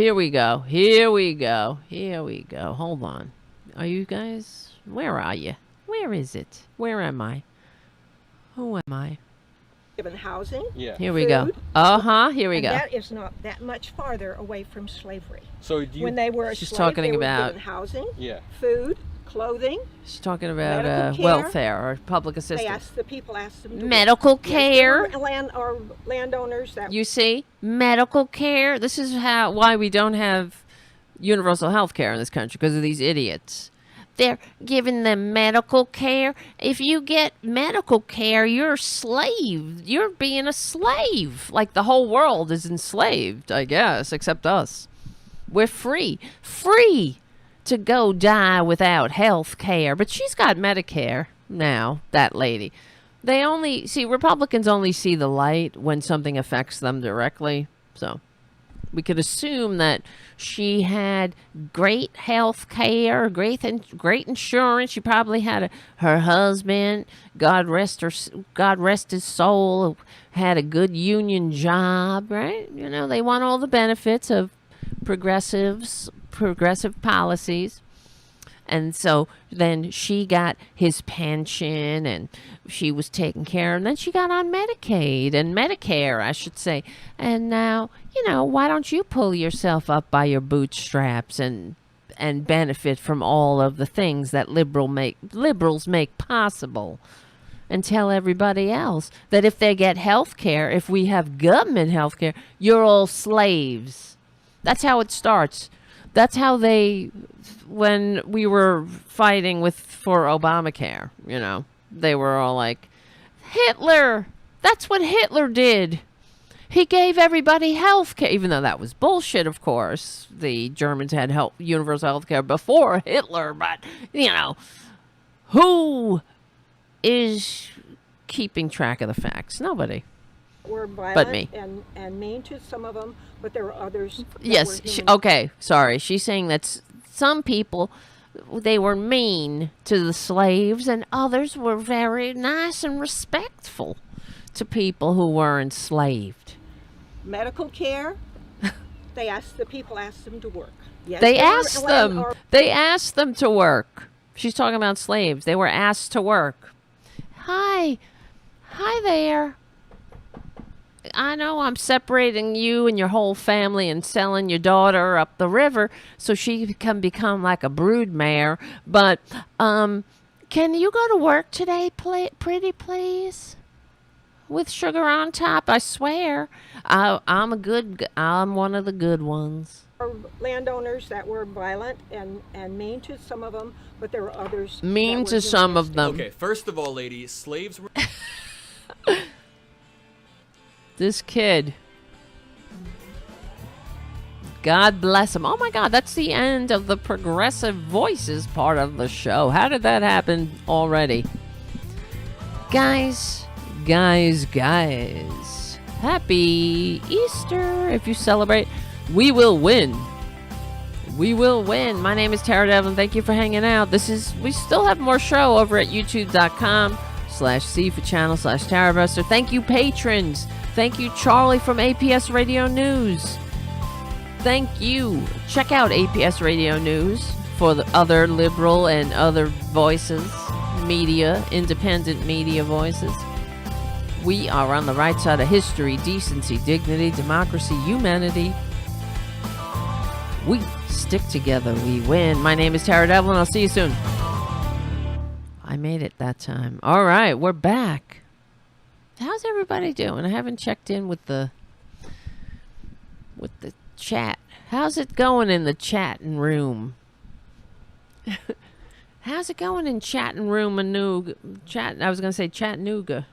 Here we go. Here we go. Here we go. Hold on. Are you guys? Where are you? Where is it? Where am I? Who am I? Given housing. Yeah. Here we go. Here we and go. that is not that much farther away from slavery. So do you? When they were a She's slave, talking they were about- given housing, Yeah. food, clothing. She's talking about Medical care. welfare or public They assistance. asked the people asked them to Medical Yes, there care. were landowners that You see, medical care. This is why we don't have universal health care in this country, because of these idiots. They're giving them medical care. If you get medical care, you're a slave. You're being a slave. Like the whole world is enslaved, I guess, except us. We're free. Free to go die without health care. But she's got Medicare now, that lady. Republicans only see the light when something affects them directly. So we could assume that she had great health care, great insurance. She probably had her husband, God rest his soul, had a good union job, right? You know, they want all the benefits of progressive policies. And so then she got his pension and she was taken care of. And then she got on Medicaid and Medicare, I should say. And now, why don't you pull yourself up by your bootstraps and benefit from all of the things that liberals make possible? And tell everybody else that if they get health care, if we have government health care, you're all slaves. That's how it starts. That's how when we were fighting for Obamacare, they were all like, Hitler, that's what Hitler did. He gave everybody health care, even though that was bullshit, of course. The Germans had universal health care before Hitler, but, who is keeping track of the facts? Nobody. were violent But me. and mean to some of them, but there were others that Yes. were human. Okay. Sorry. She's saying that some people, they were mean to the slaves, and others were very nice and respectful to people who were enslaved. Medical care, the people asked them to work. Yes, They there were asked them. They asked them to work. She's talking about slaves. They were asked to work. Hi there. I know I'm separating you and your whole family and selling your daughter up the river so she can become like a brood mare. But can you go to work today, pretty please? With sugar on top, I swear. I'm one of the good ones. There were landowners that were violent and mean to some of them, but there were others Mean that to were some of humanistic. them. Okay, first of all, ladies, slaves were... This kid. God bless him. Oh my God, that's the end of the Progressive Voices part of the show. How did that happen already? Guys. Happy Easter. If you celebrate, we will win. We will win. My name is Tara Devlin. Thank you for hanging out. We still have more show over at youtube.com/C4channel/TaraBuster. Thank you, patrons. Thank you, Charlie from APS Radio News. Thank you. Check out APS Radio News for the other liberal and other voices, media, independent media voices. We are on the right side of history, decency, dignity, democracy, humanity. We stick together, we win. My name is Tara Devlin. I'll see you soon. I made it that time. All right, we're back. How's everybody doing? I haven't checked in with the chat. How's it going in the chatting room? How's it going in chatting room Chattanooga? I was gonna say Chattanooga.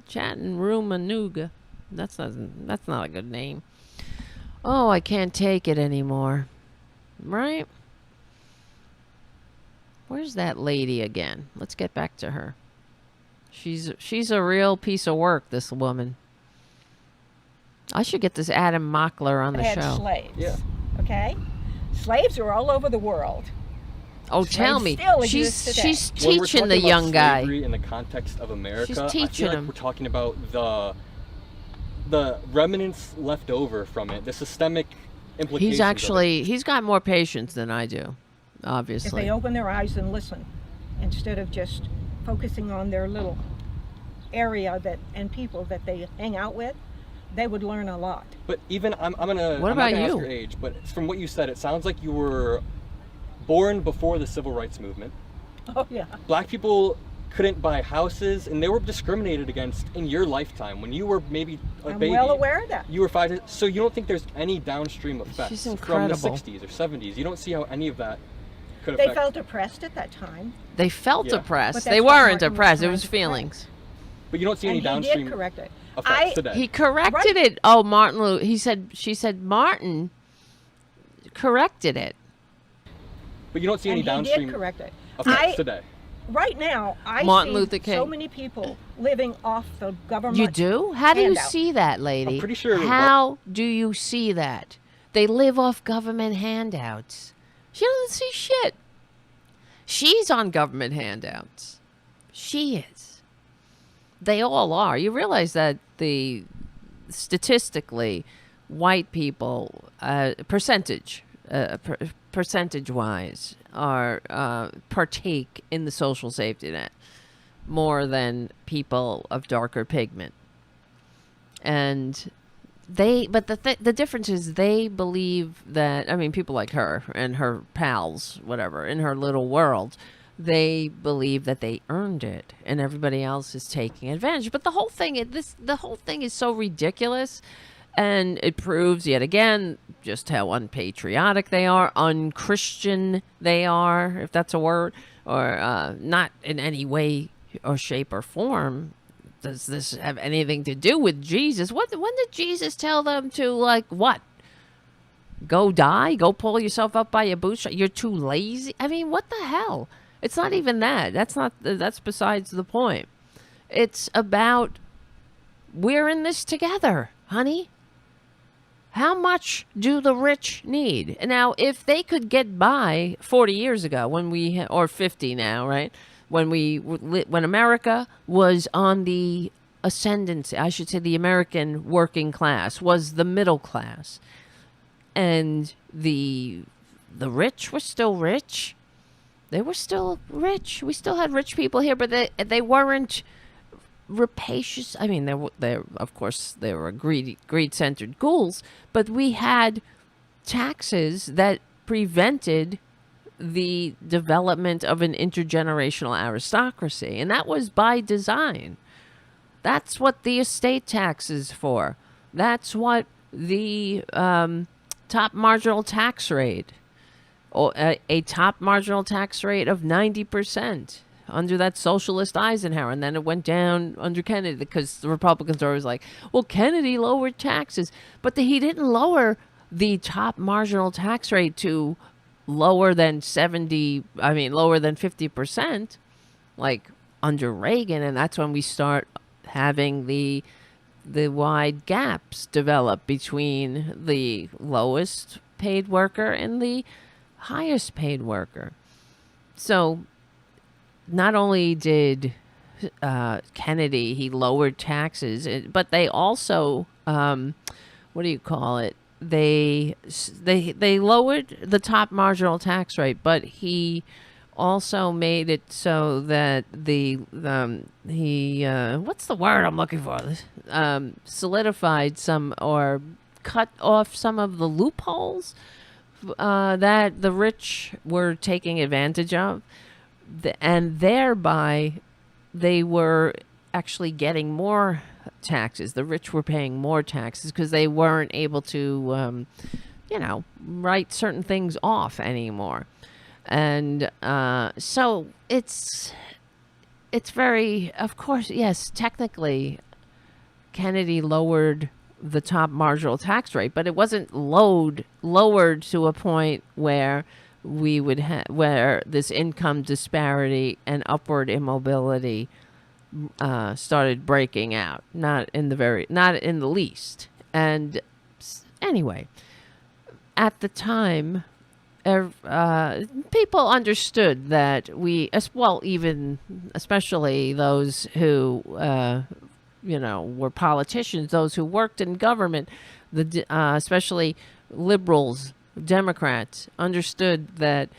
Chatting room Anuga. That's not a good name. Oh, I can't take it anymore. Right? Where's that lady again? Let's get back to her. She's a real piece of work, this woman. I should get this Adam Mockler on the Had show. slaves. Yeah. Okay? Slaves are all over the world. Oh, tell me. still exist today. She's When we're teaching talking the about young guy. slavery in the context of America, She's I teaching feel like him. we're talking about the remnants left over from it, the systemic implications. He's got more patience than I do, If obviously. they open their eyes and listen, instead of just focusing on their little area and people that they hang out with, they would learn a lot. But even I'm gonna. What I'm about not gonna you? ask your age, but from what you said, it sounds like you were born before the civil rights movement. Oh yeah. Black people couldn't buy houses, and they were discriminated against in your lifetime when you were maybe a I'm baby. well aware of that. You were 5. So you don't think there's any downstream effects She's from the incredible. 60s or 70s? You don't see how any of that could They affect. felt oppressed at that time. They felt Yeah. But oppressed. that's They what weren't Martin was oppressed. It trying was to feelings. But you don't see any And he downstream did correct it. effects today. He corrected Right. it. Oh, she said Martin corrected it. But you don't see And any he downstream did correct it. effects today. Right now, I Martin see Luther King. so many people living off the government. You do? How do you handout. see that, lady? I'm pretty sure- How do you see that? They live off government handouts. She doesn't see shit. She's on government handouts. She is. They all are. You realize that statistically, white people, percentage-wise, are partake in the social safety net more than people of darker pigment. And the difference is they believe that, I mean, people like her and her pals, whatever, in her little world, they believe that they earned it and everybody else is taking advantage. But the whole thing is so ridiculous, and it proves yet again just how unpatriotic they are, unchristian they are, if that's a word, or not in any way or shape or form does this have anything to do with Jesus. When did Jesus tell them to, like, what? Go die? Go pull yourself up by your bootstraps? You're too lazy? I mean, what the hell? It's not even that. That's besides the point. It's about, we're in this together, honey. How much do the rich need? Now, if they could get by 40 years ago, or 50 now, right? When America was on the ascendancy, I should say the American working class was the middle class, and the rich were still rich. They were still rich. We still had rich people here, but they weren't rapacious. I mean, they of course they were greed-centered ghouls, but we had taxes that prevented the development of an intergenerational aristocracy, and that was by design. That's what the estate tax is for. That's what the top marginal tax rate, or a top marginal tax rate of 90% under that socialist Eisenhower, and then it went down under Kennedy because the Republicans are always like, well, Kennedy lowered taxes, but he didn't lower the top marginal tax rate to lower than 50%, like under Reagan, and that's when we start having the wide gaps develop between the lowest paid worker and the highest paid worker. So not only did Kennedy, he lowered taxes, but they also, what do you call it? They lowered the top marginal tax rate, but he also made it so that what's the word I'm looking for? Solidified some, or cut off some of the loopholes that the rich were taking advantage of, and thereby they were actually getting more taxes. The rich were paying more taxes because they weren't able to, write certain things off anymore. And so it's very, of course, yes, technically Kennedy lowered the top marginal tax rate, but it wasn't lowered to a point where we would where this income disparity and upward immobility started breaking out. Not in the least. And anyway, at the time, people understood that even especially those who were politicians, those who worked in government, especially liberals, Democrats understood that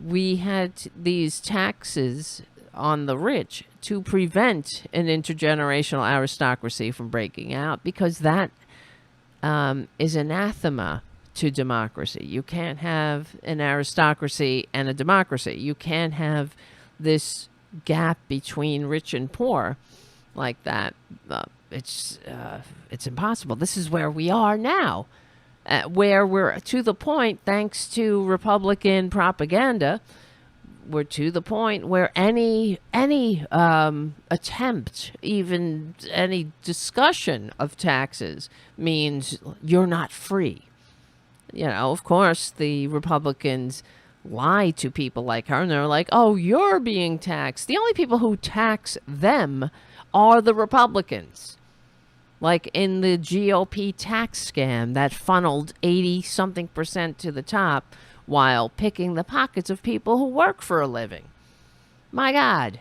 we had these taxes on the rich to prevent an intergenerational aristocracy from breaking out, because that is anathema to democracy. You can't have an aristocracy and a democracy. You can't have this gap between rich and poor like that. It's impossible. This is where we are now, where we're to the point, thanks to Republican propaganda, we're to the point where any attempt, even any discussion of taxes, means you're not free. You know, of course, the Republicans lie to people like her, and they're like, oh, you're being taxed. The only people who tax them are the Republicans. Like in the GOP tax scam that funneled 80-something% to the top while picking the pockets of people who work for a living. My God.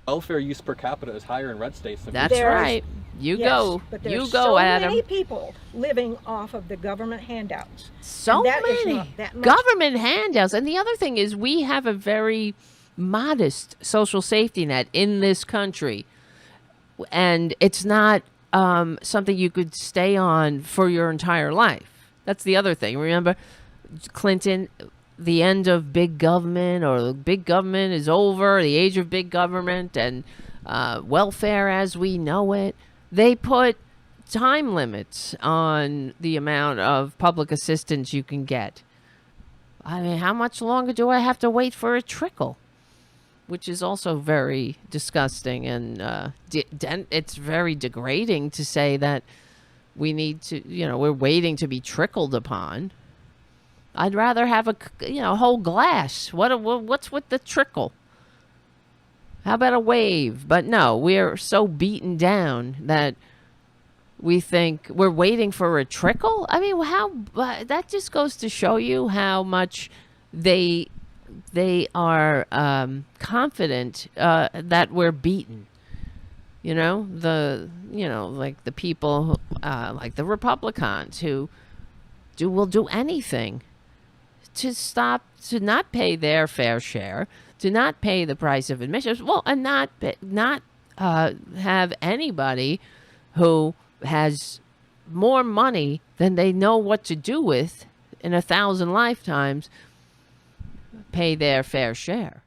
Welfare use per capita is higher in red states than That's right. You Yes, go. but You there's go, so Adam. many people living off of the government handouts. So And that is many not that much. government handouts. And the other thing is, we have a very modest social safety net in this country. And it's not something you could stay on for your entire life. That's the other thing. Remember, Clinton, the end of big government, or big government is over, the age of big government, and welfare as we know it. They put time limits on the amount of public assistance you can get. I mean, how much longer do I have to wait for a trickle? Which is also very disgusting, and it's very degrading to say that we need to, we're waiting to be trickled upon. I'd rather have a whole glass. What's with the trickle? How about a wave? But no, we're so beaten down that we think we're waiting for a trickle. I mean, that just goes to show you how much they are confident that we're beaten. Like the people, like the Republicans who will do anything to not pay their fair share, to not pay the price of admissions, and not have anybody who has more money than they know what to do with in 1,000 lifetimes pay their fair share.